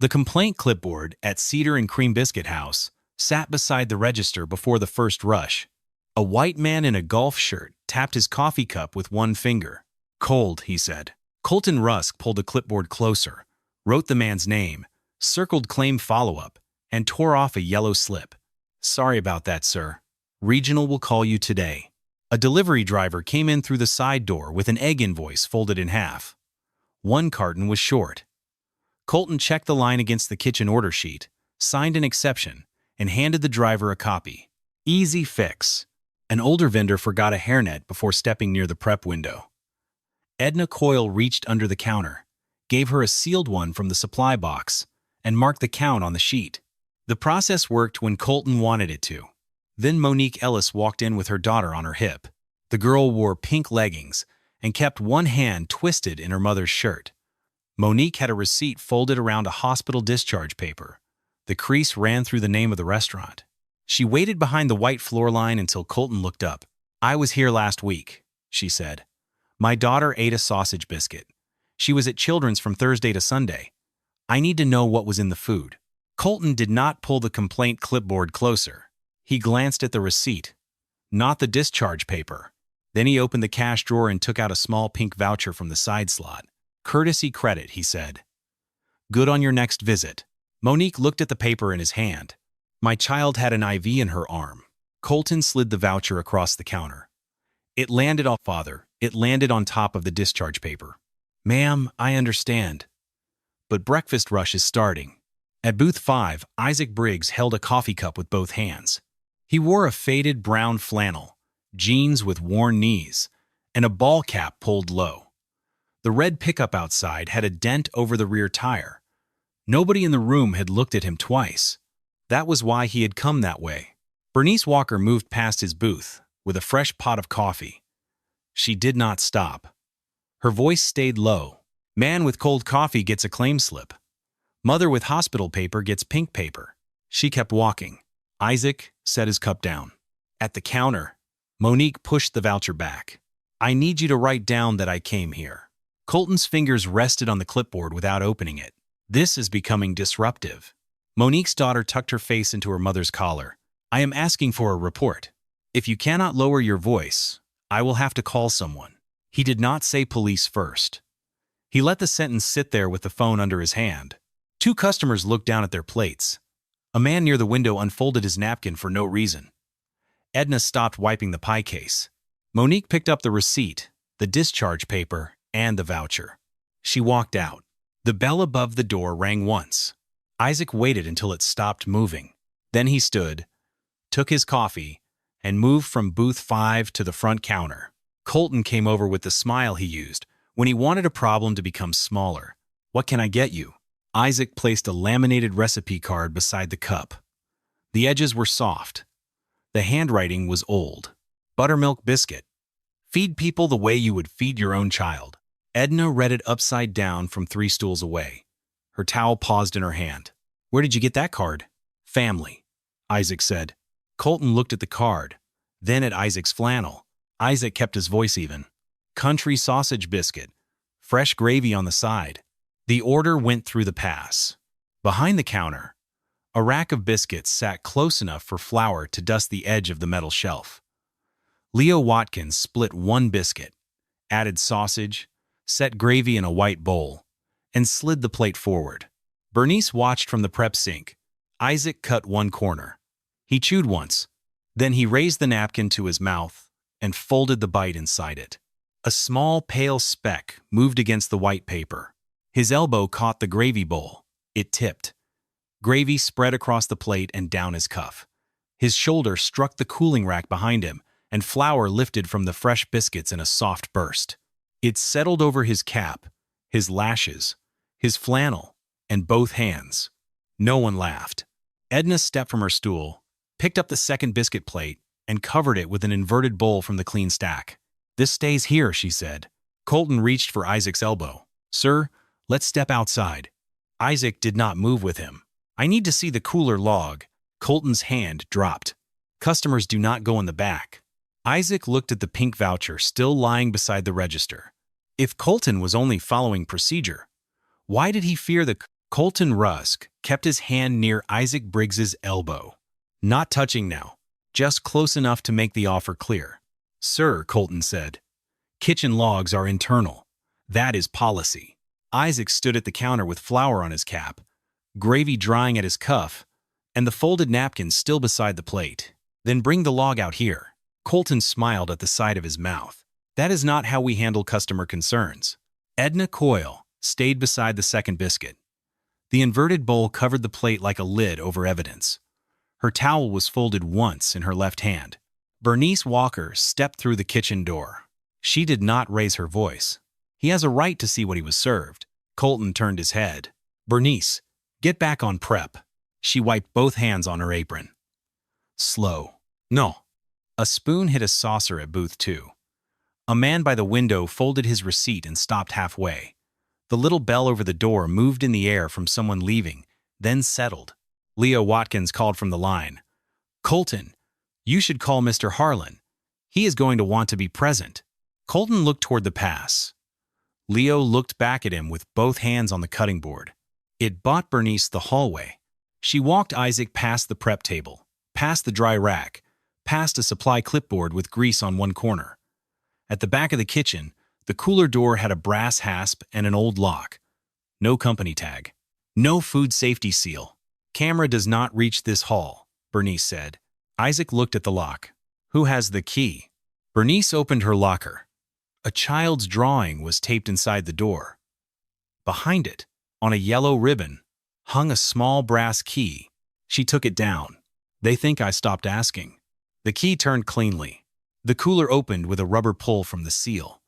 The complaint clipboard at Cedar and Cream Biscuit House sat beside the register before the first rush. A white man in a golf shirt tapped his coffee cup with one finger. "Cold," he said. Colton Rusk pulled the clipboard closer, wrote the man's name, circled claim follow-up, and tore off a yellow slip. "Sorry about that, sir. Regional will call you today." A delivery driver came in through the side door with an egg invoice folded in half. One carton was short. Colton checked the line against the kitchen order sheet, signed an exception, and handed the driver a copy. Easy fix. An older vendor forgot a hairnet before stepping near the prep window. Edna Coyle reached under the counter, gave her a sealed one from the supply box, and marked the count on the sheet. The process worked when Colton wanted it to. Then Monique Ellis walked in with her daughter on her hip. The girl wore pink leggings and kept one hand twisted in her mother's shirt. Monique had a receipt folded around a hospital discharge paper. The crease ran through the name of the restaurant. She waited behind the white floor line until Colton looked up. "I was here last week," she said. "My daughter ate a sausage biscuit. She was at Children's from Thursday to Sunday. I need to know what was in the food." Colton did not pull the complaint clipboard closer. He glanced at the receipt, not the discharge paper. Then he opened the cash drawer and took out a small pink voucher from the side slot. "Courtesy credit," he said. "Good on your next visit." Monique looked at the paper in his hand. "My child had an IV in her arm." Colton slid the voucher across the counter. It landed on top of the discharge paper. "Ma'am, I understand. But breakfast rush is starting." At booth 5, Isaac Briggs held a coffee cup with both hands. He wore a faded brown flannel, jeans with worn knees, and a ball cap pulled low. The red pickup outside had a dent over the rear tire. Nobody in the room had looked at him twice. That was why he had come that way. Bernice Walker moved past his booth with a fresh pot of coffee. She did not stop. Her voice stayed low. "Man with cold coffee gets a claim slip. Mother with hospital paper gets pink paper." She kept walking. Isaac set his cup down. At the counter, Monique pushed the voucher back. "I need you to write down that I came here." Colton's fingers rested on the clipboard without opening it. "This is becoming disruptive." Monique's daughter tucked her face into her mother's collar. "I am asking for a report. If you cannot lower your voice, I will have to call someone." He did not say police first. He let the sentence sit there with the phone under his hand. Two customers looked down at their plates. A man near the window unfolded his napkin for no reason. Edna stopped wiping the pie case. Monique picked up the receipt, the discharge paper, and the voucher. She walked out. The bell above the door rang once. Isaac waited until it stopped moving. Then he stood, took his coffee, and moved from booth 5 to the front counter. Colton came over with the smile he used when he wanted a problem to become smaller. "What can I get you?" Isaac placed a laminated recipe card beside the cup. The edges were soft. The handwriting was old. "Buttermilk biscuit. Feed people the way you would feed your own child." Edna read it upside down from 3 stools away. Her towel paused in her hand. "Where did you get that card?" "Family," Isaac said. Colton looked at the card, then at Isaac's flannel. Isaac kept his voice even. "Country sausage biscuit. Fresh gravy on the side." The order went through the pass. Behind the counter, a rack of biscuits sat close enough for flour to dust the edge of the metal shelf. Leo Watkins split one biscuit, added sausage, set gravy in a white bowl, and slid the plate forward. Bernice watched from the prep sink. Isaac cut one corner. He chewed once. Then he raised the napkin to his mouth and folded the bite inside it. A small, pale speck moved against the white paper. His elbow caught the gravy bowl. It tipped. Gravy spread across the plate and down his cuff. His shoulder struck the cooling rack behind him, and flour lifted from the fresh biscuits in a soft burst. It settled over his cap, his lashes, his flannel, and both hands. No one laughed. Edna stepped from her stool, picked up the second biscuit plate, and covered it with an inverted bowl from the clean stack. "This stays here," she said. Colton reached for Isaac's elbow. "Sir, let's step outside." Isaac did not move with him. "I need to see the cooler log." Colton's hand dropped. "Customers do not go in the back." Isaac looked at the pink voucher still lying beside the register. If Colton was only following procedure, why did he fear the Colton Rusk kept his hand near Isaac Briggs's elbow. Not touching now, just close enough to make the offer clear. Sir, Colton said, kitchen logs are internal. That is policy. Isaac stood at the counter with flour on his cap, gravy drying at his cuff, and the folded napkin still beside the plate. Then bring the log out here. Colton smiled at the side of his mouth. That is not how we handle customer concerns. Edna Coyle stayed beside the second biscuit. The inverted bowl covered the plate like a lid over evidence. Her towel was folded once in her left hand. Bernice Walker stepped through the kitchen door. She did not raise her voice. He has a right to see what he was served. Colton turned his head. Bernice, get back on prep. She wiped both hands on her apron. Slow. No. A spoon hit a saucer at booth 2. A man by the window folded his receipt and stopped halfway. The little bell over the door moved in the air from someone leaving, then settled. Leo Watkins called from the line. Colton, you should call Mr. Harlan. He is going to want to be present. Colton looked toward the pass. Leo looked back at him with both hands on the cutting board. It bought Bernice the hallway. She walked Isaac past the prep table, past the dry rack, past a supply clipboard with grease on one corner. At the back of the kitchen, the cooler door had a brass hasp and an old lock. No company tag. No food safety seal. Camera does not reach this hall, Bernice said. Isaac looked at the lock. Who has the key? Bernice opened her locker. A child's drawing was taped inside the door. Behind it, on a yellow ribbon, hung a small brass key. She took it down. They think I stopped asking. The key turned cleanly. The cooler opened with a rubber pull from the seal.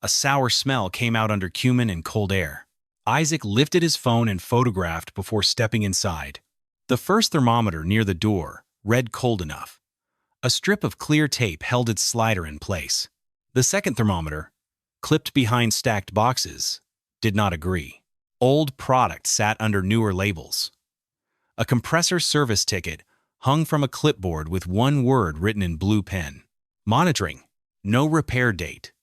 A sour smell came out under cumin and cold air. Isaac lifted his phone and photographed before stepping inside. The first thermometer near the door read cold enough. A strip of clear tape held its slider in place. The second thermometer, clipped behind stacked boxes, did not agree. Old product sat under newer labels. A compressor service ticket hung from a clipboard with one word written in blue pen. Monitoring. No repair date.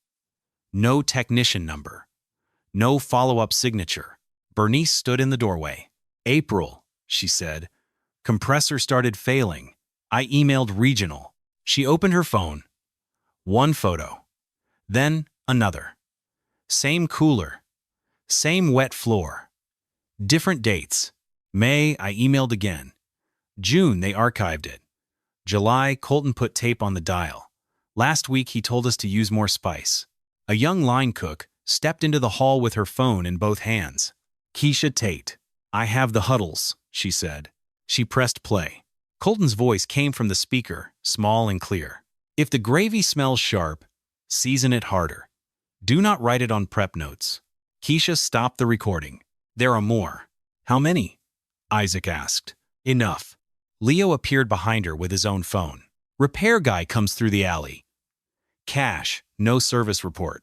No technician number. No follow-up signature. Bernice stood in the doorway. April, she said. Compressor started failing. I emailed regional. She opened her phone. One photo. Then another. Same cooler. Same wet floor. Different dates. May, I emailed again. June, they archived it. July, Colton put tape on the dial. Last week, he told us to use more spice. A young line cook stepped into the hall with her phone in both hands. Keisha Tate. I have the huddles, she said. She pressed play. Colton's voice came from the speaker, small and clear. If the gravy smells sharp, season it harder. Do not write it on prep notes. Keisha stopped the recording. There are more. How many? Isaac asked. Enough. Leo appeared behind her with his own phone. Repair guy comes through the alley. Cash, no service report.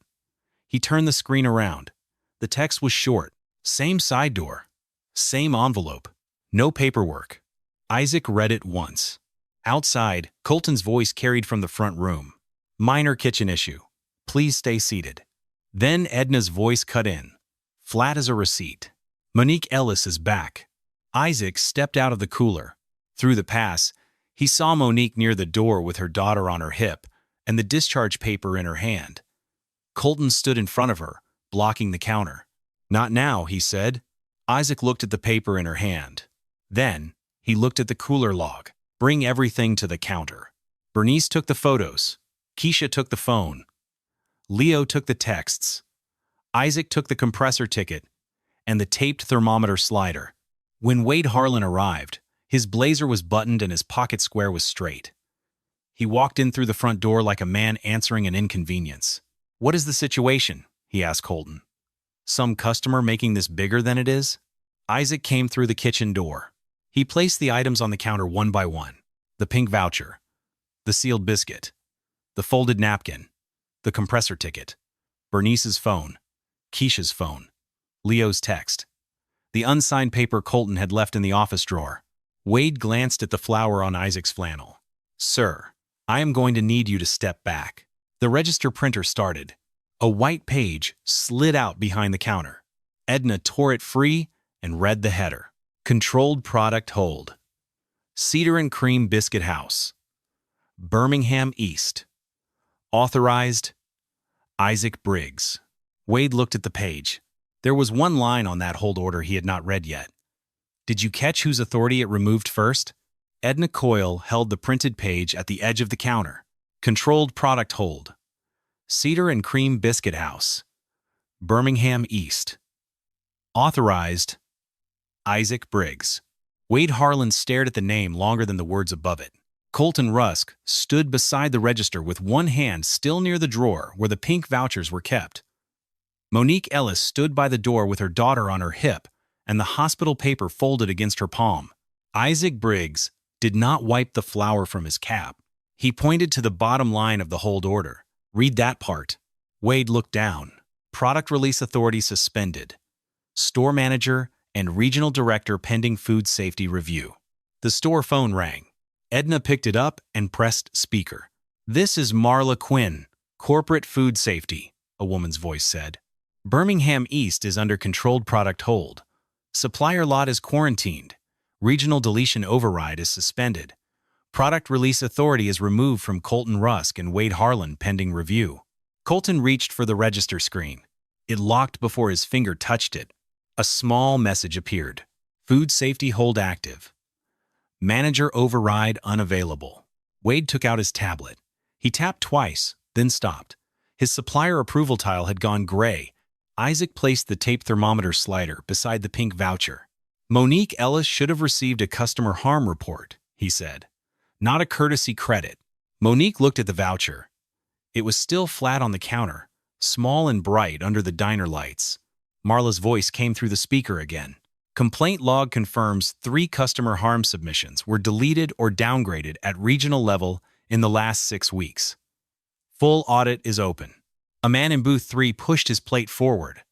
He turned the screen around. The text was short. Same side door. Same envelope. No paperwork. Isaac read it once. Outside, Colton's voice carried from the front room. Minor kitchen issue. Please stay seated. Then Edna's voice cut in, flat as a receipt. Monique Ellis is back. Isaac stepped out of the cooler. Through the pass, he saw Monique near the door with her daughter on her hip and the discharge paper in her hand. Colton stood in front of her, blocking the counter. Not now, he said. Isaac looked at the paper in her hand. Then, he looked at the cooler log. Bring everything to the counter. Bernice took the photos. Keisha took the phone. Leo took the texts. Isaac took the compressor ticket and the taped thermometer slider. When Wade Harlan arrived, his blazer was buttoned and his pocket square was straight. He walked in through the front door like a man answering an inconvenience. What is the situation? He asked Colton. Some customer making this bigger than it is? Isaac came through the kitchen door. He placed the items on the counter one by one. The pink voucher, the sealed biscuit, the folded napkin, the compressor ticket, Bernice's phone, Keisha's phone, Leo's text, the unsigned paper Colton had left in the office drawer. Wade glanced at the flower on Isaac's flannel. Sir, I am going to need you to step back. The register printer started. A white page slid out behind the counter. Edna tore it free and read the header. Controlled product hold. Cedar and Cream Biscuit House, Birmingham East. Authorized, Isaac Briggs. Wade looked at the page. There was one line on that hold order he had not read yet. Did you catch whose authority it removed first? Edna Coyle held the printed page at the edge of the counter. Controlled product hold. Cedar and Cream Biscuit House, Birmingham East. Authorized, Isaac Briggs. Wade Harlan stared at the name longer than the words above it. Colton Rusk stood beside the register with one hand still near the drawer where the pink vouchers were kept. Monique Ellis stood by the door with her daughter on her hip and the hospital paper folded against her palm. Isaac Briggs did not wipe the flour from his cap. He pointed to the bottom line of the hold order. Read that part. Wade looked down. Product Release Authority suspended. Store manager and regional director pending food safety review. The store phone rang. Edna picked it up and pressed speaker. This is Marla Quinn, Corporate Food Safety, a woman's voice said. Birmingham East is under controlled product hold. Supplier lot is quarantined. Regional deletion override is suspended. Product Release Authority is removed from Colton Rusk and Wade Harlan pending review. Colton reached for the register screen. It locked before his finger touched it. A small message appeared. Food safety hold active. Manager override unavailable. Wade took out his tablet. He tapped twice, then stopped. His supplier approval tile had gone gray. Isaac placed the tape thermometer slider beside the pink voucher. Monique Ellis should have received a customer harm report, he said. Not a courtesy credit. Monique looked at the voucher. It was still flat on the counter, small and bright under the diner lights. Marla's voice came through the speaker again. Complaint log confirms 3 customer harm submissions were deleted or downgraded at regional level in the last 6 weeks. Full audit is open. A man in booth 3 pushed his plate forward.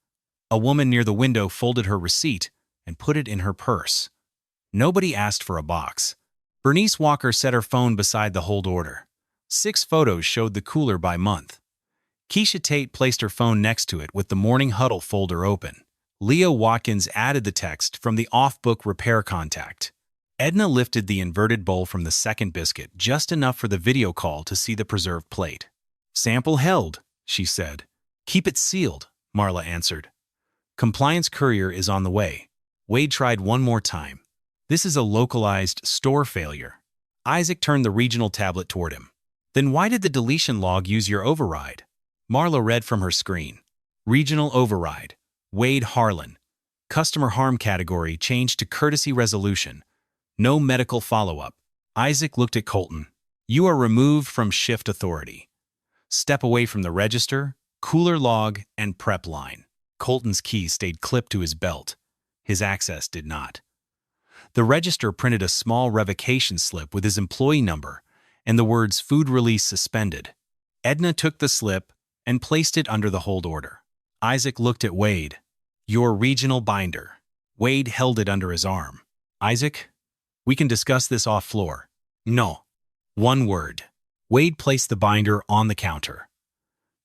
A woman near the window folded her receipt and put it in her purse. Nobody asked for a box. Bernice Walker set her phone beside the hold order. 6 photos showed the cooler by month. Keisha Tate placed her phone next to it with the morning huddle folder open. Leo Watkins added the text from the off-book repair contact. Edna lifted the inverted bowl from the second biscuit just enough for the video call to see the preserved plate. Sample held, she said. Keep it sealed, Marla answered. Compliance courier is on the way. Wade tried one more time. This is a localized store failure. Isaac turned the regional tablet toward him. Then why did the deletion log use your override? Marla read from her screen. Regional override. Wade Harlan. Customer harm category changed to courtesy resolution. No medical follow-up. Isaac looked at Colton. You are removed from shift authority. Step away from the register, cooler log, and prep line. Colton's key stayed clipped to his belt. His access did not. The register printed a small revocation slip with his employee number and the words food release suspended. Edna took the slip and placed it under the hold order. Isaac looked at Wade. Your regional binder. Wade held it under his arm. Isaac, we can discuss this off floor. No. One word. Wade placed the binder on the counter.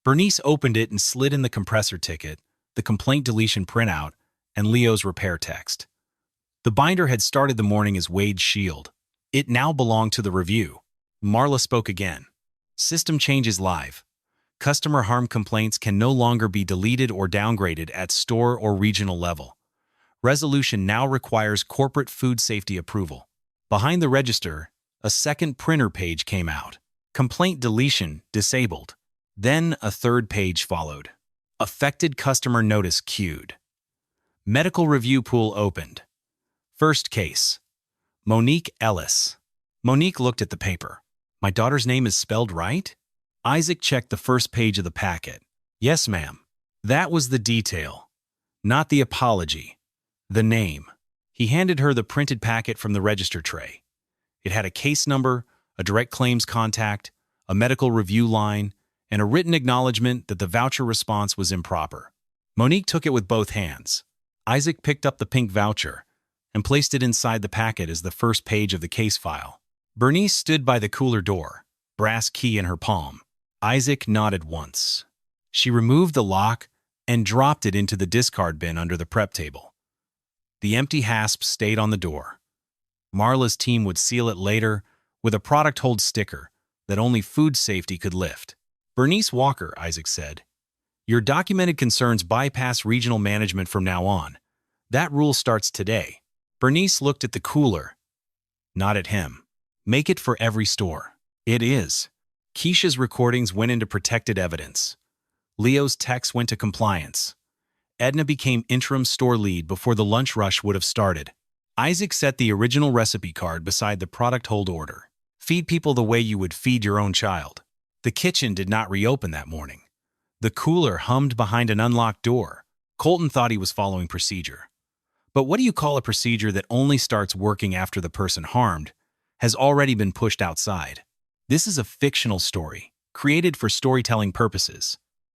Bernice opened it and slid in the compressor ticket, the complaint deletion printout, and Leo's repair text. The binder had started the morning as Wade's shield. It now belonged to the review. Marla spoke again. System changes live. Customer harm complaints can no longer be deleted or downgraded at store or regional level. Resolution now requires corporate food safety approval. Behind the register, a second printer page came out. Complaint deletion disabled. Then a third page followed. Affected customer notice queued. Medical review pool opened. First case. Monique Ellis. Monique looked at the paper. My daughter's name is spelled right? Isaac checked the first page of the packet. Yes, ma'am. That was the detail. Not the apology. The name. He handed her the printed packet from the register tray. It had a case number, a direct claims contact, a medical review line, and a written acknowledgement that the voucher response was improper. Monique took it with both hands. Isaac picked up the pink voucher and placed it inside the packet as the first page of the case file. Bernice stood by the cooler door, brass key in her palm. Isaac nodded once. She removed the lock and dropped it into the discard bin under the prep table. The empty hasp stayed on the door. Marla's team would seal it later with a product hold sticker that only food safety could lift. Bernice Walker, Isaac said, your documented concerns bypass regional management from now on. That rule starts today. Bernice looked at the cooler, not at him. Make it for every store. It is. Keisha's recordings went into protected evidence. Leo's texts went to compliance. Edna became interim store lead before the lunch rush would have started. Isaac set the original recipe card beside the product hold order. Feed people the way you would feed your own child. The kitchen did not reopen that morning. The cooler hummed behind an unlocked door. Colton thought he was following procedure. But what do you call a procedure that only starts working after the person harmed has already been pushed outside? This is a fictional story, created for storytelling purposes.